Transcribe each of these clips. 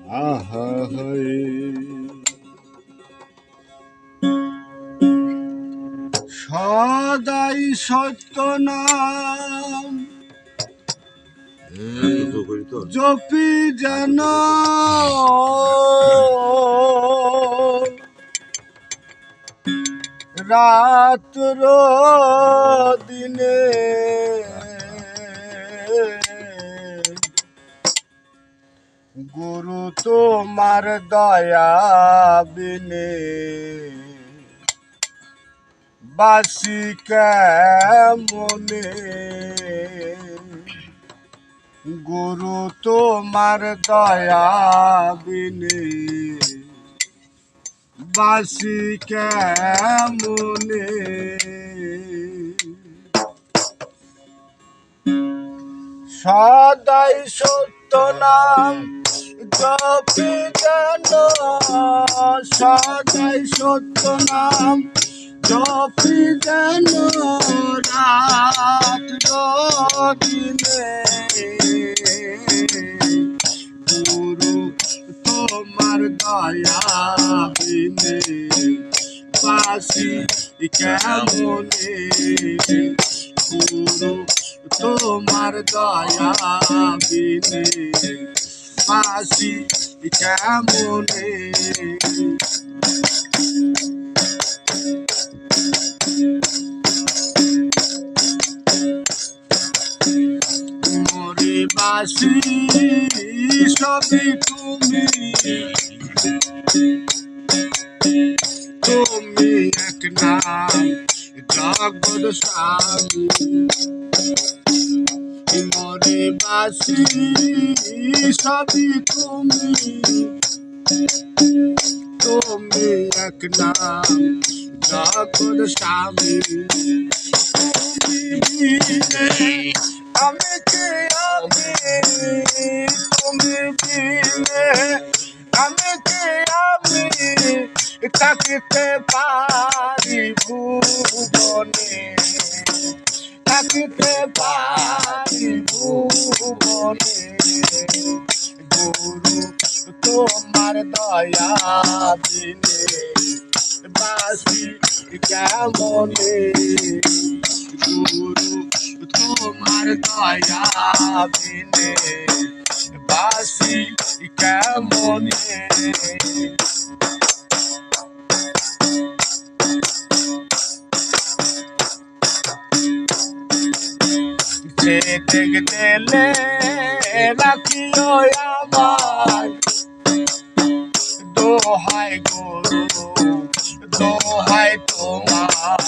আহা হায় সদাই সত্য নাম জপি যেন রাত্র দিনে গুরু তোমার দয়া বিনে বাসি কেমনে গুরু তোমার দয়া বিনে বাসি কেমনে সদাই সত্য নাম জপি যেন সদাই সত্য নাম জপি যেন রাত্র দিনে গুরু তোমার দয়া বিনে বাসি কেমনে গুরু তোমার দয়া বিনে বাসি কেমনে মরে বাসি সবই তুমি তুমি এক নাম জগৎ স্বামী মরে বাসি সবই তুমি তুমি এক নাম জগৎ স্বামী তুমি বিনে আমি কে আমি তুমি বিনে আমি কে আমি থাকিতে পারি ভুবনে থাকিতে পারি ভুবনে গুরু তোমার দয়া বিনে বাসি কেমনে গুরু তোমার দয়া বিনে বাসি কেমনে দেখলে রাখিও আমার দোহাই গুরু দোহাই তোমার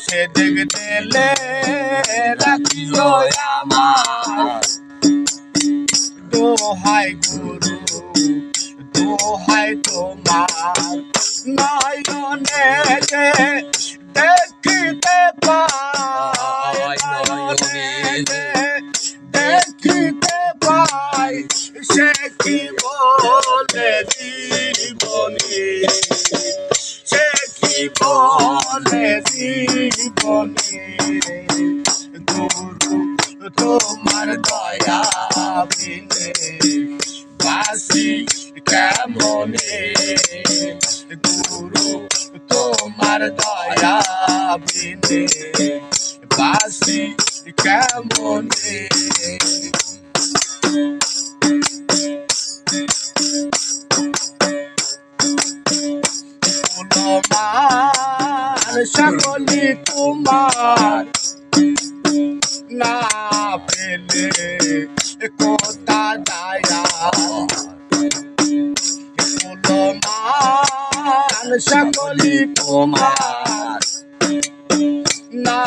সে দেখলে রাখিও আমার দোহাই গুরু দোহাই তোমার নয়নে দেখিতে পাই দেখিতে পাই সে কি বলে জীবনে সে কি বলে জীবনে গুরু তোমার দয়া বিনে বাসি কেমনে গুরু তোমার দয়া বিনে বাসি কেমনে সকলি তোমার না পেলে কোথা দয়া সকলি তোমার না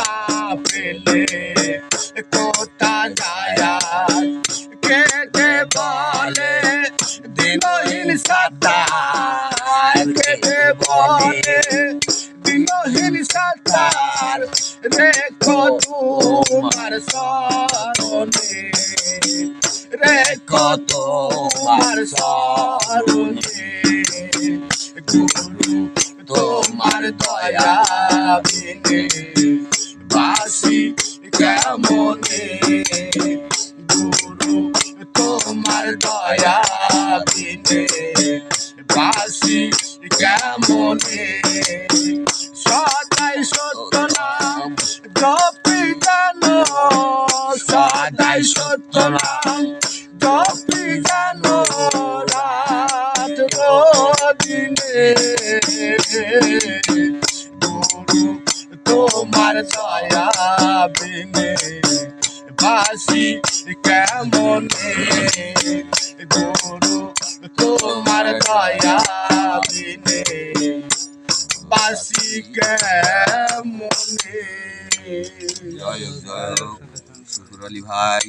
পেলে কোথা দয়া কে কে বলে দিনহীন সত্তা কে কে বলে দিনহীন সত্তার রেখো তোমার শরণে রেখো তোমার শরণে গুরু তোমার দয়া বিনে বাসি কেমনে গুরু তোমার তোমার দয়া বিনে বাসি কেমনে সদাই সত্য নাম জপি জানো সদাই সত্য নাম জপি জানো রাত দিনে গুরু তোমার দয়া বিনে বাসি কেমনে গুরু তোমার দয়া বিনে বাসি কেমনে। জয় জয় শুকুর আলী ভাই।